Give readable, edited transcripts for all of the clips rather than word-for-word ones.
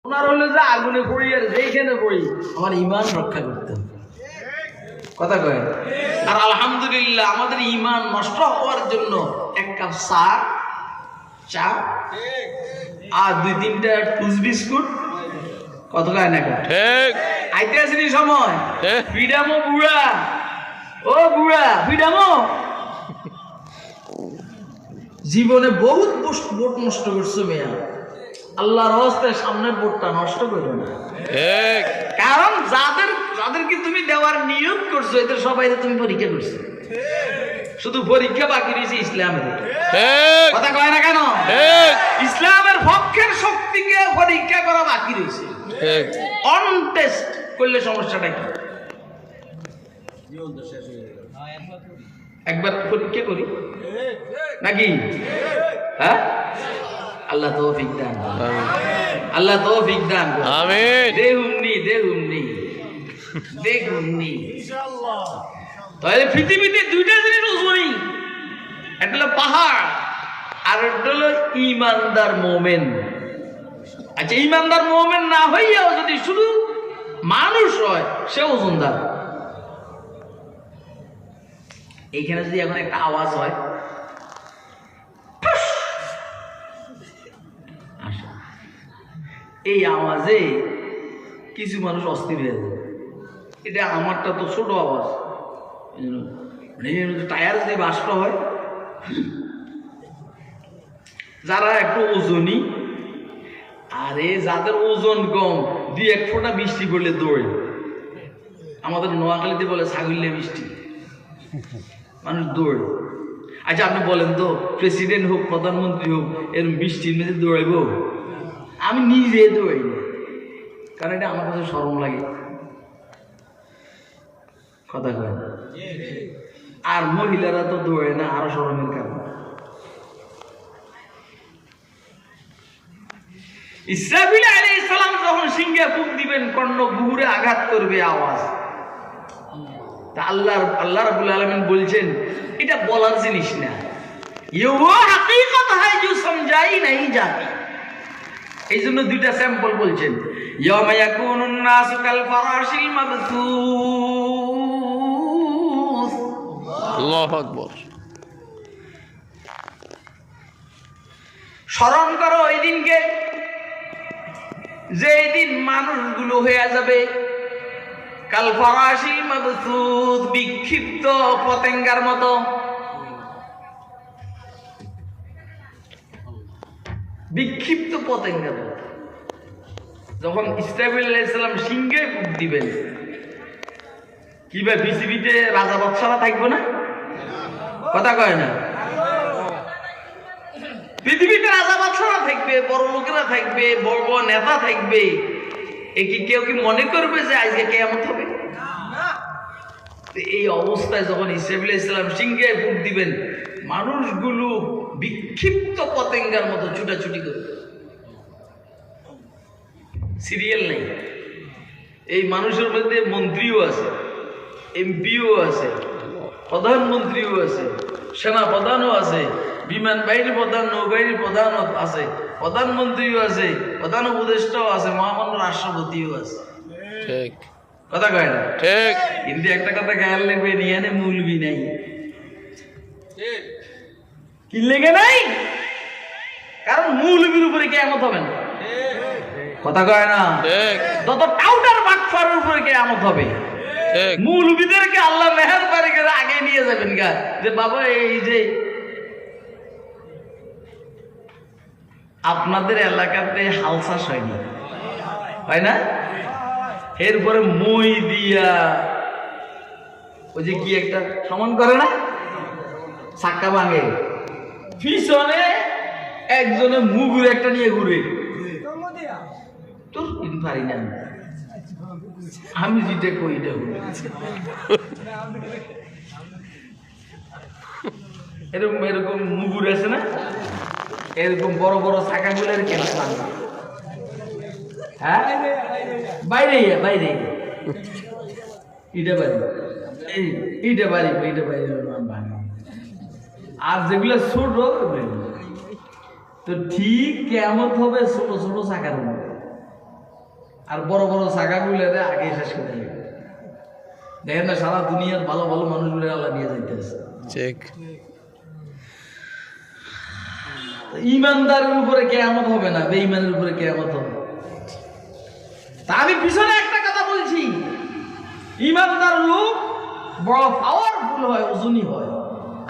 ওনার হলো যে আগুনে পড়ি আর যেখানে পড়ি আমার ঈমান রক্ষা করতে হবে। কথা কয়। আর আলহামদুলিল্লাহ আমাদের ঈমান নষ্ট হওয়ার জন্য এক কাপ চা আর 2-3টা টুস বিস্কুট কত খায় না ঠিক আইতে আসেনি সময় ফিডামো বুড়া ও বুড়া ফিডামো জীবনে বহুত ভোট নষ্ট করছো মেয়া, আল্লাহর হস্তে সামনের ভোটটা নষ্ট করো না। কারণ যাদেরকে তুমি দেওয়ার নিয়ত করছো এদের সবাই তুমি পরীক্ষা করছো, শুধু পরীক্ষা বাকি রয়েছে ইসলামের। কথা কয় না কেন? ইসলামের পক্ষের শক্তিকে পরীক্ষা করা বাকি রয়েছে। অন টেস্ট করলে সমস্যাটা কি? একবার পরীক্ষা করি নাকি? হ্যাঁ, আল্লাহ তৌফিক দান, আল্লাহ তৌফিক দান। আমিন। দেখুননি ইনশাআল্লাহ। তাহলে পৃথিবীতে দুইটা জিনিস ওজনই, একটা হলো পাহাড় আর একটা হলো ঈমানদার মুমিন। আচ্ছা, ঈমানদার মুমিন না হইয়াও যদি শুধু মানুষ হয় সে ওজনদার। এইখানে যদি এখন একটা আওয়াজ হয়, এই আওয়াজে কিছু মানুষ অস্থির হয়ে যায়। এটা আমারটা তো ছোট আওয়াজ, টায়ার যদি বাষ্প হয়, যারা একটু ওজনই, আরে যাদের ওজন কম 2-1 ফোঁটা বৃষ্টি পড়লে দৌড়ে। আমাদের নোয়াখালীতে বলে ছাগলে বৃষ্টি, মানুষ দৌড়ে। আচ্ছা আপনি বলেন তো, প্রেসিডেন্ট হোক প্রধানমন্ত্রী হোক এরকম বৃষ্টির মধ্যে দৌড়াইব? আমি নিজে দৌড়াই না, কারণ এটা আমার কাছে শরম লাগে। কথা কয়। আর মহিলারা তো দৌড়ে না, আরো শরমের কারণ। ইসরাফিল আলাইহিস সালাম যখন সিংহে ফুঁক দিবেন, কর্ণক গুহুরে আঘাত করবে আওয়াজ। তা আল্লাহ রাব্বুল আলামিন বলছেন এটা বলার জিনিস না, ইয়ে হাকিকত হয় যে সমঝাই নাই যাতি। এই জন্য দুইটা স্যাম্পল বলছেন, ইয়াউমা ইয়াকুনুন নাসু কাল ফারাশিল মাবসুস। আল্লাহু আকবার। স্মরণ করো ওই দিনকে, যে দিন মানুষগুলো হয়ে যাবে কাল ফারাশিল মাবসুস, বিক্ষিপ্ত পতঙ্গের মতো। বিক্ষিপ্ত পতঙ্গের মতো। যখন ইসরাফিল আলাইহিস সালাম সিংহে ফুঁক দিবেন, কি ভাই পৃথিবীতে রাজা বাদশারা থাকবে না? কথা কয় না? পৃথিবীতে রাজা বাদশারা থাকবে, বড় লোকেরা থাকবে, বড় বড় নেতা থাকবে। কেউ কি মনে করবে যে আজকে কিয়ামত হবে? এই অবস্থায় যখন ইসরাফিল আলাইহিস সালাম সিংহে ফুঁক দিবেন, মানুষগুলো বিক্ষিপ্ত পতঙ্গের মতো ছুটাছুটি করবে। সিরিয়াল নেই। এই মানুষের মধ্যে মন্ত্রীও আছে, এমপিও আছে, প্রধানমন্ত্রীও আছে, সেনা প্রধানও আছে, বিমান বাহিনীর প্রধান, নৌবাহিনীর প্রধানও আছে, প্রধানমন্ত্রীও আছে, প্রধান উপদেষ্টাও আছে, মহামান্য রাষ্ট্রপতিও আছে। ঠিক কথা কয় না? ঠিক। কিন্তু একটা কথা খেয়াল রাখবে, নিয়ানে মৌলবি নাই। কি লেগে নাই? কারণ মৌলবীর উপরে কিয়ামত হবে না। কথা কয় না? যত টাউটার বাটফারের উপরে কিয়ামত হবে। মৌলবীদেরকে আল্লাহ মেহেরবানি করে আগে নিয়ে যাবেন গা, যে বাবা এই যে আপনাদের এলাকাতে হাল চাষ হয়নি, হয় না? এরপরে মই দিয়া ওই যে কি একটা সমান করে না, চাক্কা ভাঙে, পিছনে একজনে মুগুর একটা নিয়ে ঘুরে। তোর কিন পারি না আমি যেটা কই এটা এরকম এরকম মুগুর আছে না, এরকম বড় বড় চাকাগুলোর কেন? হ্যাঁ, বাইরে বাইরে এটা বাড়ি, এইটা বাড়ি, এইটা বাড়ি। আর যেগুলো ছোট তো ঠিক কিয়ামত হবে ছোট ছোট চাকার মধ্যে। আর বড় বড় ছাগাগুলো আগে শেষ করে দেবে। দেখেন না সারা দুনিয়ার ভালো ভালো মানুষগুলো আল্লাহ নিয়ে যাইতেছে। ঠিক। ইমানদারের উপরে কিয়ামত হবে না, বেঈমানের উপরে কিয়ামত হবে। তা আমি পিছনে একটা কথা বলছি, ইমানদার লোক বড় পাওয়ারফুল হয়, ওজনই হয়।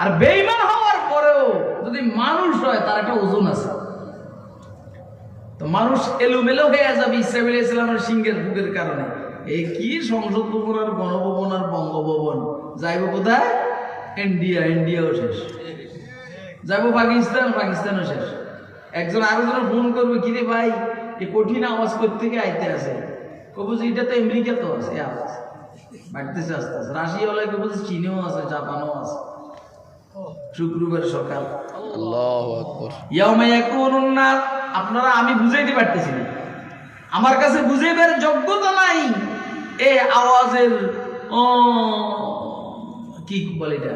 আর বেঈমান হওয়ার পরেও যদি মানুষ হয় তার একটা ওজন আছে। তো মানুষ এলোমেলো হয়ে যাবে ইসরাঈল আলাইহিস সালামের সিংহের বুকের কারণে। এই কি সংসদ ভবন আর গণভবন আর বঙ্গভবন, যাইব কোথায়? ইন্ডিয়াও শেষ, যাইব পাকিস্তানও শেষ। একজন আরেকজনের ফোন করবে, কিরে ভাই এই কঠিন আওয়াজ কোত্থেকে আইতে আছে? কব যে এটা তো আমেরিকা তো আছে আওয়াজ বাড়তেছে আস্তে আস্তে। রাশিয়া হলে কব যে চীনেও আছে, জাপানও আছে। শুক্রবার সকাল, আল্লাহু আকবার, ইয়াউমা ইয়াকুনুন নাস। আপনারা, আমি বুঝাইতে পারতেছি না, আমার কাছে বুঝাইবার যোগ্যতা নাই। এই আওয়াজের কি বলে এটা,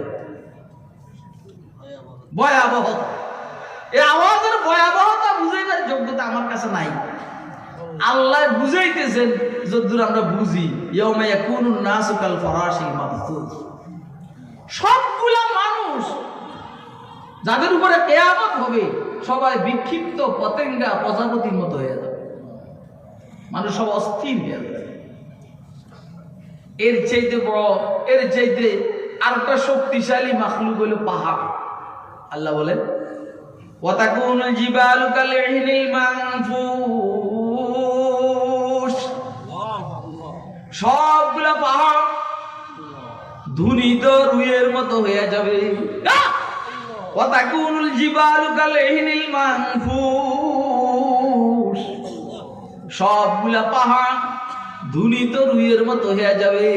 ভয়াবহতা, এই আওয়াজের ভয়াবহতা বুঝাইবার যোগ্যতা আমার কাছে নাই। আল্লাহ বুঝাইতেছেন যতদূর আমরা বুঝি। ইয়াউমা ইয়াকুনুন নাসু কাল ফারাশিল মাবথুস। সবগুলা মানুষ যাদের উপরে কিয়ামত হবে সবাই বিক্ষিপ্ত পতেঙ্গা প্রজাপতির মতো হয়ে যাবে। মানুষ সব অস্থির হয়ে যাবে। এর চাইতে বড়, এর চাইতে আরেকটা শক্তিশালী মাখলুক হলো পাহাড়। আল্লাহ বলেন ওয়াতাকুনুল জিবালু কালইহনিল মানফুস। সবগুলা পাহাড় ধুনিত রুইয়ের মতো হয়ে যাবে। ওয়াতাকুনুল জিবালু কালইহনিল মানফুস। সবগুলা পাহাড় ধুনিত রুইয়ের মতো হয়ে যাবে।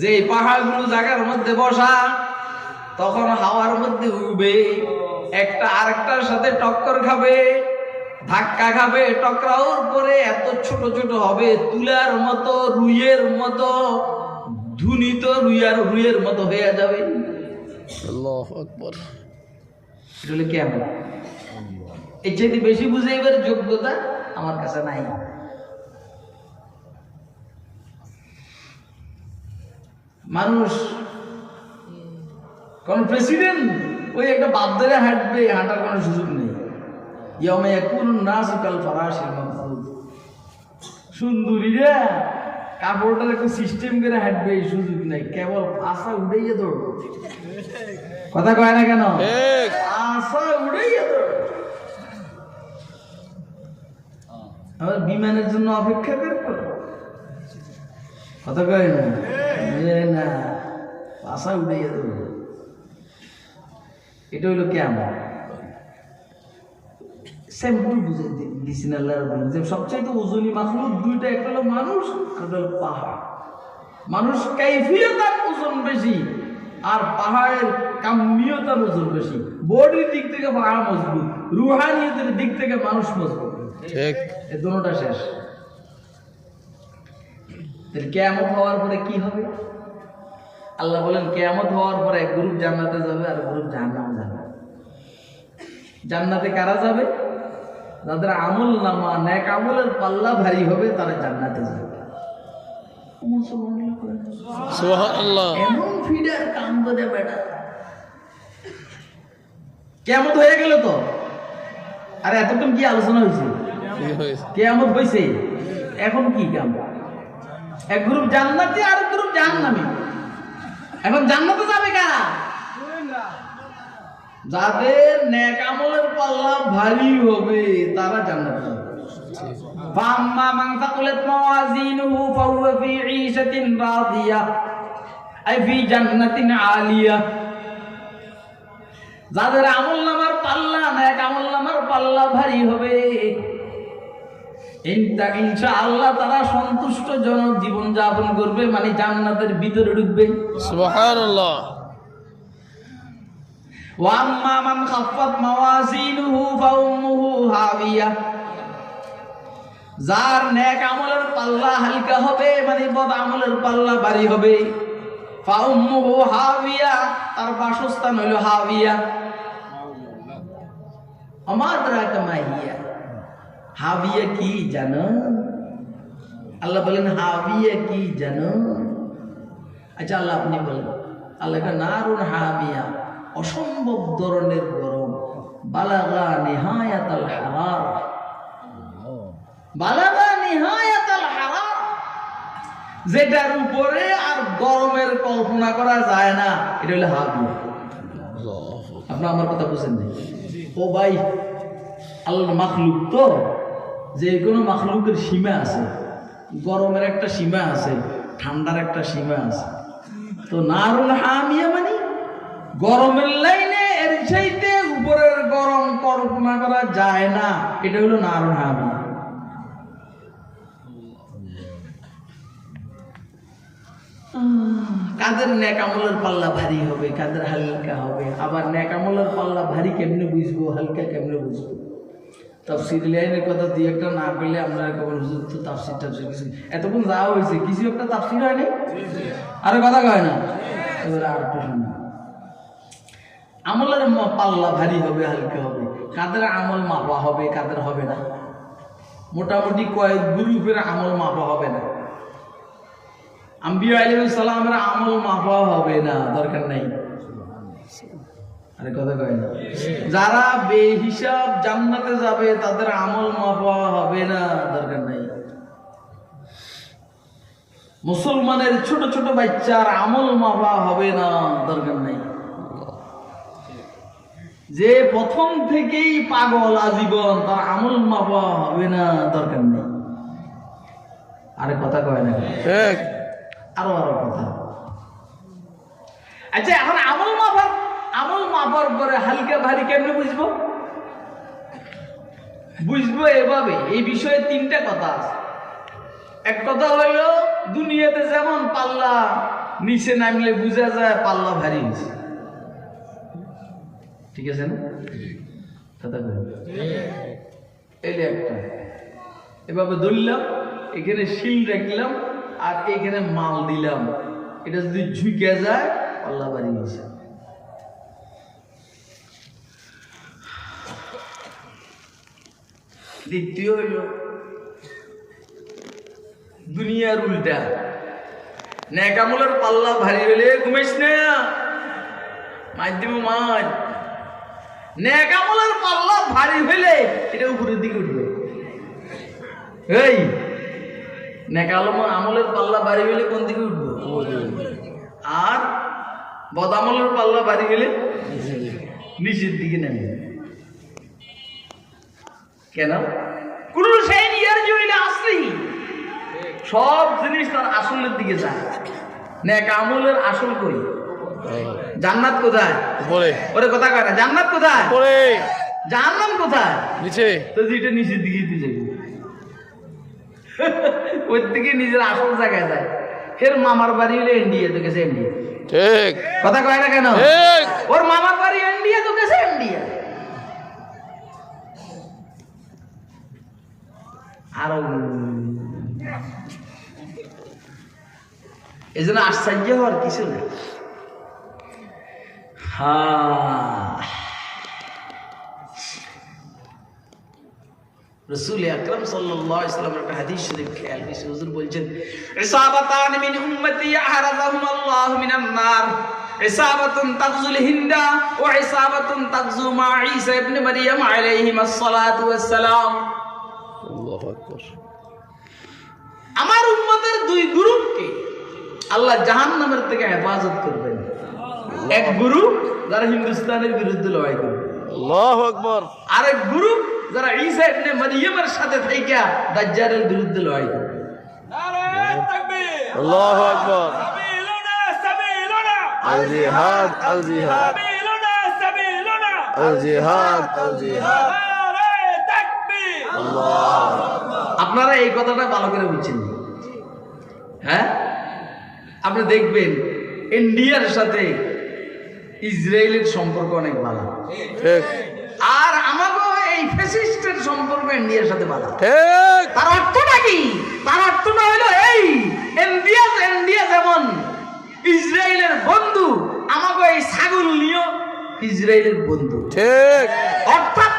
যে পাহাড়গুলো জায়গার মধ্যে বসা, তখন হাওয়ার মধ্যে উড়বে, একটা আরেকটার সাথে টক্কর খাবে, ধাক্কা খাবে, টকরাওর পরে এত ছোট ছোট হবে, তুলার মতো, রুইয়ের মতো, ধুনিত রুইয়ের মতো হয়ে যাবে। আল্লাহু আকবার। এটা হলো কিয়ামত। এর চাইতে বেশি বুঝাইবার যোগ্যতা আমার কাছে নাই। মানুষ কোন প্রেসিডেন্ট ওই একটা বাপ ধরে হাঁটবে, হাঁটার কোনো সুযোগ নেই। ইয়াউমা ইয়াকুনুন নাসু কাল ফারাশিল মাবথুস। সুন্দরীরা কাপড়টার একটা সিস্টেম করে হাঁটবে, এই সুযোগ নেই, কেবল আশা উড়াইয়া দৌড়। কথা কয় না কেন? আশা উড়াইয়া দৌড়। আবার বিমানের জন্য অপেক্ষা করবো, কথা কয় না? না, আশা উড়াইয়া দৌড়। এটা হইলো কিয়ামত। স্যাম্পল বুঝে দিছেন আল্লাহ রাব্বুল আলামিন। সবচাইতে ওজনী মাখলুক দুইটা, একটা হলো মানুষ আর একটা হলো পাহাড়। মানুষ কাইফিয়তার ওজন বেশি আর পাহাড়ের কাম্যতার ওজন বেশি। বডির দিক থেকে পাহাড় মজবুত, রুহানিয়তের দিক থেকে মানুষ মজবুত। ঠিক, এই দুটোটা শেষ। কিয়ামত হওয়ার পরে কি হবে? আল্লাহ বলেন কিয়ামত হওয়ার পরে এক গ্রুপ জান্নাতে যাবে আর গ্রুপ জাহান্নামে যাবে। জান্নাতে কারা যাবে? যাদের আমল নামা, নেক আমলের পাল্লা ভারী হবে, তারা জান্নাতে যাবে। সুবহানাল্লাহ। এমন ফিডার কাম করে বেটা। কিয়ামত হয়ে গেল তো। আরে এতক্ষণ কি আলোচনা হয়েছে? কিয়ামত হয়েছে, এখন কি কাম? এক গ্রুপ জান্নাতি আর এক গ্রুপ জাহান্নামী। এখন জান্নাতে যাবে কারা? যাদের নেক আমলের পাল্লা ভারী হবে তারা জান্নাতে যাবে। ফাম্মা মান তাকুলাত মাওয়াজিনুহু ফাহুয়া ফি ঈশাতিন রাদিয়াহ আই ফি জান্নাতিন আলিয়া। যাদের আমলনামার পাল্লা, নেক আমলনামার পাল্লা ভারী হবে, ইনশাআল্লাহ তারা সন্তুষ্টজনক জীবন যাপন করবে, মানে জান্নাতের ভিতরে ঢুকবে। সুবহানাল্লাহ। ওয়া আম্মা মান খাফফাত মাওয়াজিনুহু ফাউম্মুহু হাবিয়া। যার নেক আমলের পাল্লা হালকা হবে, মানে বদ আমলের পাল্লা ভারী হবে, ফাউম্মুহু হাবিয়া, তার বাসস্থান হলো হাবিয়া। আমাদরা কামাইয়া। হাবিয়া কি জানো? আল্লাহ বলেন হাবিয়া কি জানো? আচ্ছা আল্লাহ আপনি বলেন। আল্লাহ নারুন হামিয়া, অসম্ভব ধরনের গরম, বালাগা নিহায়াতাল হারার, বালাগা নিহায়াতাল হারার, যেটার উপরে আর গরমের কল্পনা করা যায় না, এটা হলো হাবিয়া। আপনি আমার কথা বুঝেন নাই? ও ভাই, আল্লাহ মাখলুক তো, যে কোনো মাখলুকের সীমা আছে, গরমের একটা সীমা আছে, ঠান্ডার একটা সীমা আছে। তো নারুল হামিয়া মানে গরমের লাইনে এর চাইতে উপরের গরম কল্পনা করা যায় না, এটা হলো নারুল হামিয়া। কাদের নেক আমলের পাল্লা ভারী হবে, কাদের হালকা হবে। আবার নেক আমলের পাল্লা ভারী কেমনে বুঝবো, হালকা কেমনে বুঝবো? তাফসীর লাইনের কথা দিয়ে একটা না করলে আমরা কেবল হুজুর তো তাফসীর কিছু এতক্ষণ যা হয়েছে কিছু একটা তাফসীর হয়নি, আরে কথা কয় না। এবার আর একটু শুনুন, আমলের পাল্লা ভারী হবে হালকা হবে, কাদের আমল মাপা হবে, কাদের হবে না। মোটামুটি কয়েক গ্রুপের আমল মাপা হবে না। আম্বিয়া আলাইহিস সালামের আমল মাপা হবে না, দরকার নাই। আরে কথা কয় না। যারা বেহিসাব জান্নাতে যাবে তাদের আমল মাপা হবে না, দরকার নাই। মুসলমানের ছোট ছোট বাচ্চার আমল মাপা হবে না, দরকার নাই। যে প্রথম থেকেই পাগল আজীবন, তার আমল মাপা হবে না, দরকার নেই। আরে কথা কয় না, আরো আরো কথা। আচ্ছা এখন আমল মাপার পরে হালকা ভারী কেমনে বুঝবো? বুঝবো এভাবে, এই বিষয়ে তিনটা কথা আছে। এক কথা হইল দুনিয়াতে যেমন পাল্লা নিচে নামলে বুঝা যায় পাল্লা ভারী হয়েছে, ঠিক আছে না? এই একটা এভাবে ধরলাম, এখানে শিল রাখলাম আর এখানে মাল দিলাম, এটা যদি ঝুঁকে যায় পাল্লা ভারী হয়েছে। দ্বিতীয় হইল দুনিয়ার উল্টা, নেক আমলের পাল্লা ভারী হইলে ঘুমাইস না, মাধ্যম মার। নেক আমলের পাল্লা ভারী হইলে এটা উপরের দিকে উঠবে। এই নেক আমলের পাল্লা ভারী হইলে কোন দিকে উঠবে? আর বদ আমলের পাল্লা ভারী হইলে নিচের দিকে নামবে। কেন? কুল্লু শাইইন ইয়ারজিউ ইলা আসলি, সব জিনিস তার আসলের দিকে যায়। নেক আমলের আসল কই? জান্নাত কোথায়? উপরে। ওরে কথা কয় না, জান্নাত কোথায়? উপরে। জাহান্নাম কোথায়? নিচে। তো যেটা নিচের দিকেই তো যাবে, ওই দিকে নিজের আসল জায়গায় যায়। ফের মামার বাড়ি হলে ইন্ডিয়া, তো গেছে ইন্ডিয়া, ঠিক কথা কয় না কেন? ঠিক। ওর মামার বাড়ি ইন্ডিয়া, তো গেছে ইন্ডিয়া। আরো এই জন্য আশ্চর্য হওয়ার কিছু নেই। রাসূল আকরাম সাল্লাল্লাহু আলাইহি ওয়াসাল্লাম একটা হাদিস শরীফ খেয়াল করেছি, হুজুর বলছেন ইসাবাতান মিন উম্মতি আহরাজাহুম আল্লাহু মিনান নার, ইসাবাতুন তাগজুল হিন্দা ওয়া ইসাবাতুন তাগজু মা ঈসা ইবনে মারইয়াম আলাইহিমাস সালাতু ওয়াস সালাম। আল্লাহু আকবার। আমার উম্মতের দুই গ্রুপকে আল্লাহ জাহান্নামের থেকে হেফাজত করবেন। এক গ্রুপ যারা হিন্দুস্তানের বিরুদ্ধে লড়াই করবে, আল্লাহু আকবার। আরেক গ্রুপ যারা ঈসা ইবনে মারইয়ামের সাথে থেকে দাজ্জালের বিরুদ্ধে লড়াই করবে। নারে তাকবীর, আল্লাহু আকবার। সাবিলুনা সাবিলুনা আল জিহাদ আল জিহাদ, সাবিলুনা সাবিলুনা আল জিহাদ আল জিহাদ, নারে তাকবীর, আল্লাহু আকবার। আপনারা এই কথাটা ভালো করে বুঝছেন? হ্যাঁ, আপনি দেখবেন ইন্ডিয়ার সাথে ইসরায়েলের সম্পর্ক অনেক ভালো, ঠিক। আর আমাকে এই ফ্যাসিস্টের সম্পর্ক ইন্ডিয়ার সাথে ভালো, ঠিক। তার অর্থটা কি? তার অর্থটা হলো এই ইন্ডিয়া যেমন ইসরায়েলের বন্ধু, আমাকে এই ছাগল নিয়েও ইসরায়েলের বন্ধু, ঠিক। অর্থাৎ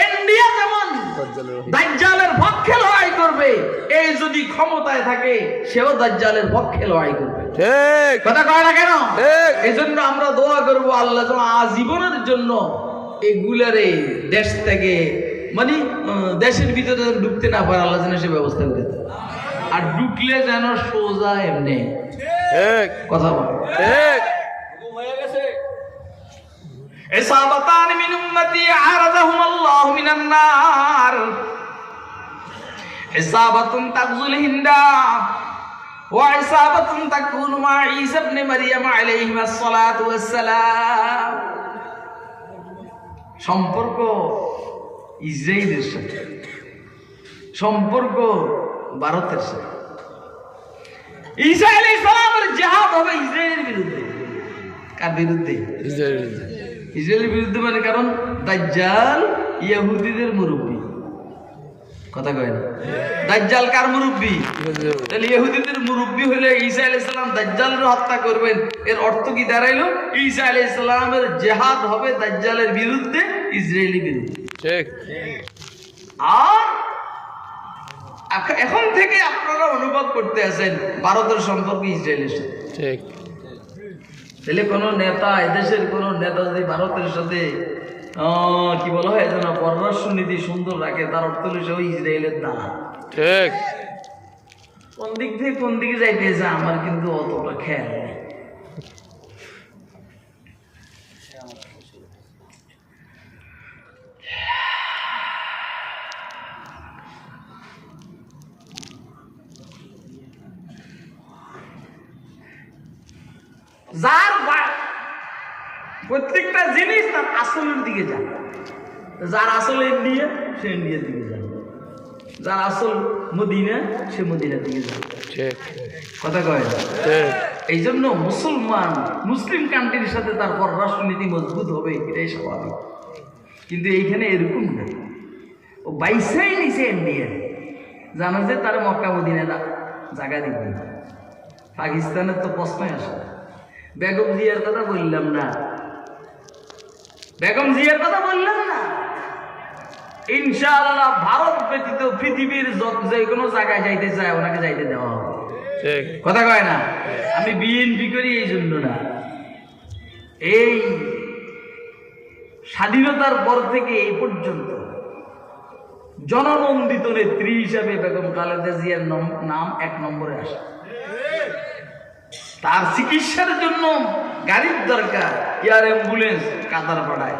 ইন্ডিয়া যেমন দাজ্জালের পক্ষে লড়াই করবে, হবে, এই যদি ক্ষমতায় থাকে সেও দাজ্জালের পক্ষে লড়াই করবে। ঠিক কথা কয় না কেন? ঠিক। এই জন্য আমরা দোয়া করবো আল্লাহ যেন আজীবনের জন্য এগুলারে দেশ থেকে মানে দেশের ভিতরে যেন ঢুকতে না পারে, আল্লাহ যেন সে ব্যবস্থা করে দেয়। আর ঢুকলে যেন সোজা এমনি ঠিক কথা বলে। ঠিক ইসাবাতান মিন উম্মতি আরাদাহুম আল্লাহু মিনান নার, ইসাবাতুন তাগজুল হিন্দা ওয়া ইসাবাতুন তাকুনু মা ঈসা ইবনে মারইয়াম আলাইহিস সালাতু ওয়াস সালাম। সম্পর্ক ইসরায়েলের সাথে, সম্পর্ক ভারতের সাথে। ঈসা আলাইহিস সালামের জিহাদ হবে ইসরায়েলের বিরুদ্ধে। কার বিরুদ্ধে? ইসরায়েলের বিরুদ্ধে। মানে কারণ দাজ্জাল ইহুদিদের মুরব্বী। কথা কয় না? দাজ্জাল কার মুরব্বী? তাহলে ইহুদিদের মুরব্বী হলে ঈসা আলাইহিস সালাম দাজ্জালের হত্যা করবেন। এর অর্থ কি দাঁড়াইলো? ঈসা আলাইহিস সালামের জিহাদ হবে দাজ্জালের বিরুদ্ধে, ইসরায়েলের বিরুদ্ধে। ঠিক। আর এখন থেকে আপনারা অনুভব করতে আছেন ভারতের সম্পর্ক ইসরায়েলের সাথে। ঠিক। তাহলে কোন নেতা, এদেশের কোন নেতা যদি ভারতের সাথে কি বলা হয় যেন পররাষ্ট্র নীতি সুন্দর রাখে, তার অর্থ হলো সে ইসরায়েলের না। ঠিক। কোন দিক থেকে কোন দিকে যাইতেছে আমার কিন্তু অতটা খেয়াল নেই। যার প্রত্যেকটা জিনিস তার আসলের দিকে যায়। যার আসল ইন্ডিয়া সে ইন্ডিয়ার দিকে যাবে, যার আসল মদিনা সে মদিনার দিকে যাবে। কথা কয়? এই জন্য মুসলমান মুসলিম কান্ট্রির সাথে তার পররাষ্ট্রনীতি মজবুত হবে, এটাই স্বাভাবিক। কিন্তু এইখানে এরকম না, ও বাইসাই নিছে ইন্ডিয়া, জানা যে তার মক্কা মদিনা জায়গা দিবে না। পাকিস্তানের তো প্রশ্নই আসে। বেগম জিয়ার কথা বললাম না, বেগম জিয়ার কথা বললাম না। ইনশাআল্লাহ ভারত ব্যতীত পৃথিবীর যে কোনো জায়গায় যাইতে চায় ওনাকে যাইতে দেওয়া হবে। কথা কয় না? আমি বিএনপি করি এই জন্য না, এই স্বাধীনতার পর থেকে এই পর্যন্ত জননন্দিত নেত্রী হিসাবে বেগম খালেদা জিয়ার নাম 1 নম্বরে আসে। তার চিকিৎসার জন্য গাড়ির দরকার, এয়ার অ্যাম্বুলেন্স কাতার পাঠায়।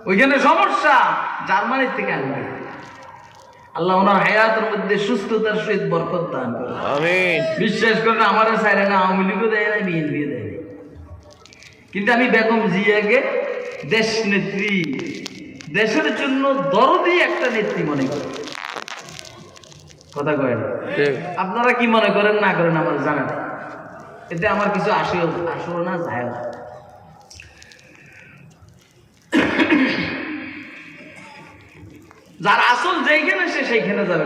ওইখানে সমস্যা, জার্মানির থেকে আনবে। আল্লাহ ওনার হায়াতের মধ্যে সুস্থতার সহিত বরকত দান করে। আমিন। বিশ্বাস করেন আমার চাইলে না আওয়ামী লীগও দেয় না, বিএনপিও দেয় না। কিন্তু আমি বেগম জিয়াকে দেশ নেত্রী, দেশের জন্য দরদি একটা নেত্রী মনে করি। কথা কয় না? আপনারা কি মনে করেন না করেন আমার জানা নেই, এতে আমার কিছু আসেও না যায় না। যার আসল যেইখানে সে সেইখানে যাবে।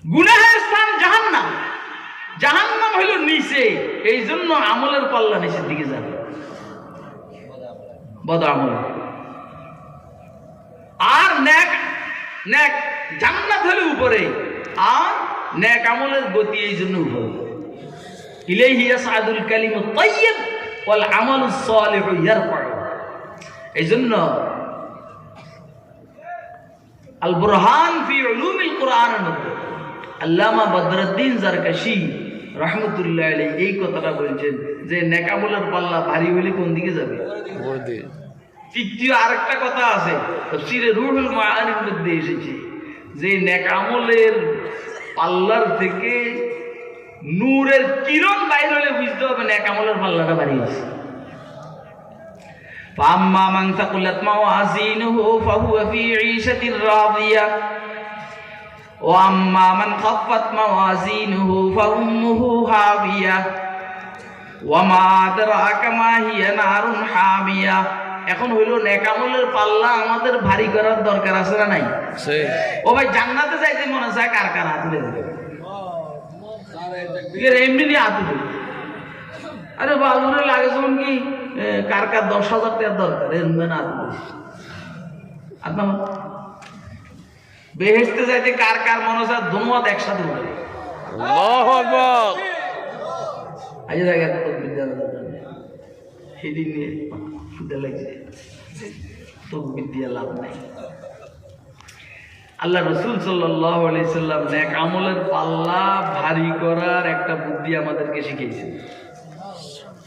গুনাহের স্থান জাহান্নাম, জাহান্নাম হইল নিচে, এই জন্য আমলের পাল্লা নিচের দিকে যাবে, বদ আমল। আর নেক নেক জান্নাত হলে উপরে, আর নেক আমলের গতি এই জন্য উপরে। ইলাইহি ইয়াসআদুল কালিমুত তাইয়্যিব ওয়াল আমালুস সালিহু ইয়ারফাউ। এই জন্য আল বুরহান ফি উলুমিল কোরআনের মধ্যে আল্লামা বদরুদ্দিন জারকাশি রাহমাতুল্লাহ আলাইহি এই কথাটা বলছেন যে নেক আমলের পাল্লা ভারী হলে কোন দিকে যাবে? তৃতীয় আরেকটা কথা আছে, তাফসীরে রুহুল মাআনির মধ্যে এসেছে যে নেক আমলের পাল্লার থেকে নূরের কিরণ বাইর হলে বুঝতে হবে নেক আমলের পাল্লাটা ভারী হয়েছে। فأما من ثقلت موازينه فهو في عيشة راضية وأما من خفت موازينه فأمه هاوية وما أدراك ما هي نار حامية। এখন হইল নেক আমলের পাল্লা আমাদের ভারী করার দরকার আছে না নাই? ও ভাই জান্নাতে যাইতে মনে চায় কার কার হাত তুলে দেবে? এমনি নিয়ে হাত তুলে, আরে বাবুরে লাগে যেমন কি কার কার 10,000 টাকার দরকার, এর না আপনার বেহেশতে যাইতে কার কার মনে হয় ধন্যবাদ একসাথে বলে আল্লাহু আকবার। আজ জায়গা সেদিন নিয়ে ফুটে লাগছে তকবির দিয়ে লাভ নাই। আল্লাহ রসুল সাল্লাল্লাহু আলাইহি সাল্লাম নেক আমলের পাল্লা ভারী করার একটা বুদ্ধি আমাদেরকে শিখিয়েছেন,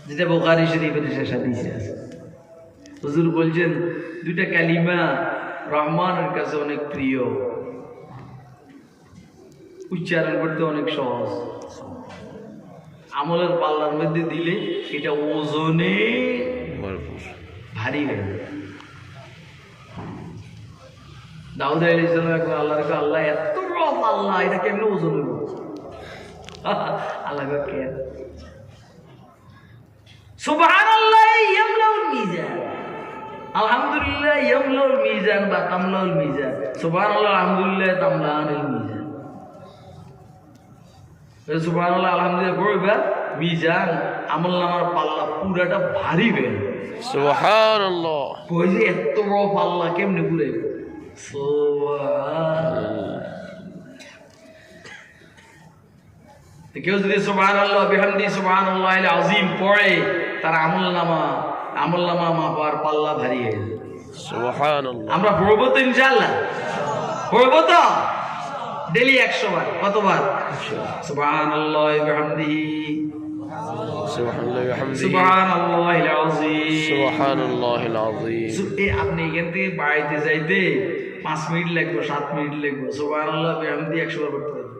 যেটা বুখারী শরীফের শেষ হাদিসে আছে। হুজুর বলছেন দুইটা কালিমা রহমানের কাছে অনেক প্রিয়, উচ্চারণ করতে অনেক সহজ, আমলের পাল্লার মধ্যে দিলে এটা ওজনে ভারী হয়ে যায়। দাউদ আলাইহিস সালাম একবার আল্লাহর কাছে, আল্লাহ এত বড় পাল্লা, এটা কেমনে ওজন হইব? আল্লাহ কে সুবহানাল্লাহ ইয়ামলাউল মিজান, আলহামদুলিল্লাহ ইয়ামলাউল মিজান বা তামলাউল মিজান, সুবহানাল্লাহ আলহামদুলিল্লাহ তামলাউল মিজান। সুবহানাল্লাহ আলহামদুলিল্লাহ পড়বা মিজান আমলনামার পাল্লা পুরাটা ভারী হয়ে যাবে। সুবহানাল্লাহ, কই যে এত বড় পাল্লা কেমনে ঘুরাইব? কেউ যদি সুবহানাল্লাহ বিহামদি সুবহানাল্লাহিল আযীম পড়ে, তার আমলনামা মাপার পাল্লা ভারী হয়ে যাবে। সুবহানাল্লাহ। আমরা পড়বো তো ইনশাআল্লাহ, পড়বো তো ডেইলি 100 বার। কতবার? সুবহানাল্লাহ বিহামদিহি সুবহানাল্লাহিল আযীম সুবহানাল্লাহিল আযীম। আপনি এখান থেকে বাড়িতে যাইতে 5 মিনিট লাগবে, 7 মিনিট লাগবে, সুবহানাল্লাহ বিহামদি 100 বার পড়তে হবে।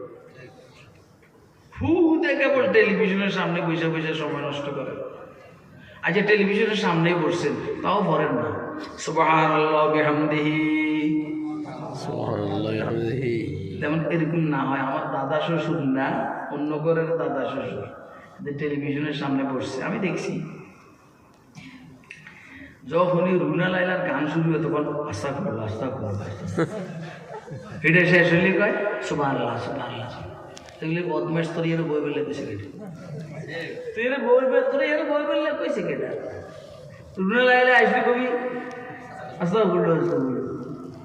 কেবল টেলিভিশনের সামনে বসে বসে সময় নষ্ট করে। আচ্ছা টেলিভিশনের সামনেই বসছেন, তাও পড়েন না সুবহানাল্লাহ বিহামদিহি সুবহানাল্লাহ বিহামদিহি। যেমন এরকম না হয়, আমার দাদা শ্বশুর না, অন্য ঘরের দাদা শ্বশুর যে টেলিভিশনের সামনে বসছে, আমি দেখছি যখনই রুনা লাইলার গান শুরু হয় তখন আস্তা করলো ফিরে শেষ হইলে কয় সুবহানাল্লাহ সুবহানাল্লাহ। এগুলি বদমাস তোর এর বই বললে কইছে কেটে, তুই এর বই তোর এর বই বললে কইছে কেটে। রুনা লাইলা আসলে কবি আস্তা করলো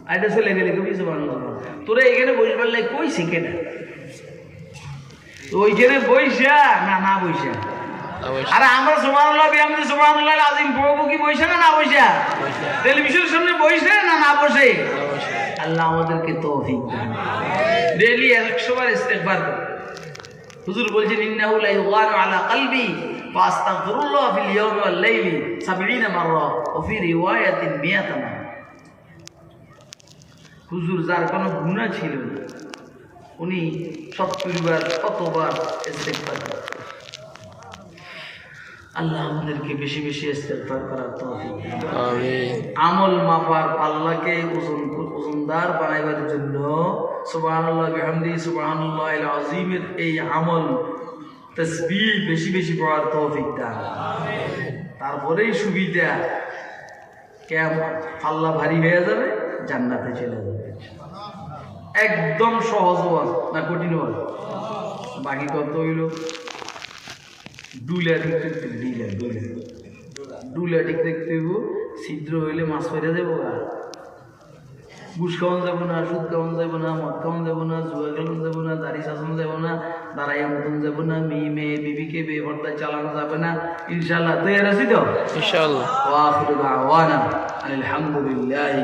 আইটা চলে গেলে কবি সুবহানাল্লাহ। তোরা এখানে বই বললে কইছে কেটে, তো ওইখানে বইসা না বইসা। আরে আমরা সুবহানাল্লাহ বিহামদিহি সুবহানাল্লাহিল আযীম পড়বো কি বইসা না বইসা? টেলিভিশনের সামনে বইসা না বসে? আল্লাহ আমাদেরকে তৌফিক দেন। ডেইলি 100 বার ইস্তেগফার করুন। হুজুর বলছেন ইন্নাহু লা ইউগানু আলা কলবি ফাস্তাগফিরুল্লাহ ফিল ইয়াওমি ওয়াল লাইলি 70 মাররা ওয়া ফি রিওয়ায়াতিন 100 মাররা। হুজুর যার কোনো গুনাহ ছিল না, উনি 70 বার কতবার ইস্তেগফার করেন। আল্লাহ আমাদেরকে বেশি বেশি ইস্তেগফার করার তৌফিক দান। আমিন। আমল মাপার পাল্লাকে ওজনদার বানাইবার জন্য সুবহানাল্লাহ বিহামদিহি সুবহানাল্লাহিল আযীমের এই আমল তাসবিহ বেশি বেশি পড়ার তৌফিক দান। আমিন। তারপরেই সুবিধা, কেমন পাল্লা ভারী হয়ে যাবে, জান্নাতে চলে যাবে। একদম সহজ ওয়াজ না কঠিন ওয়াজ? বাকি কত হইল? ডুলা ঠিক দেখতে হইব, ছিদ্র হইলে মাছ ফেরে যাবো। ঘুষ খাওয়ান যাবো না, সুদ খাওয়ান যাবো না, মদ খাওয়ান যাবো না, জুয়া খেলানো যাবো না, দাড়ি শাসন যাবো না, দাঁড়াইয়া মতন যাবো না, মেয়ে বিবিকে বেপর্দায় চালানো যাবে না। ইনশাআল্লাহ তৈরি আছি তো? ইনশাআল্লাহ। ওয়া আখিরু দাওয়ানা আলহামদুলিল্লাহ।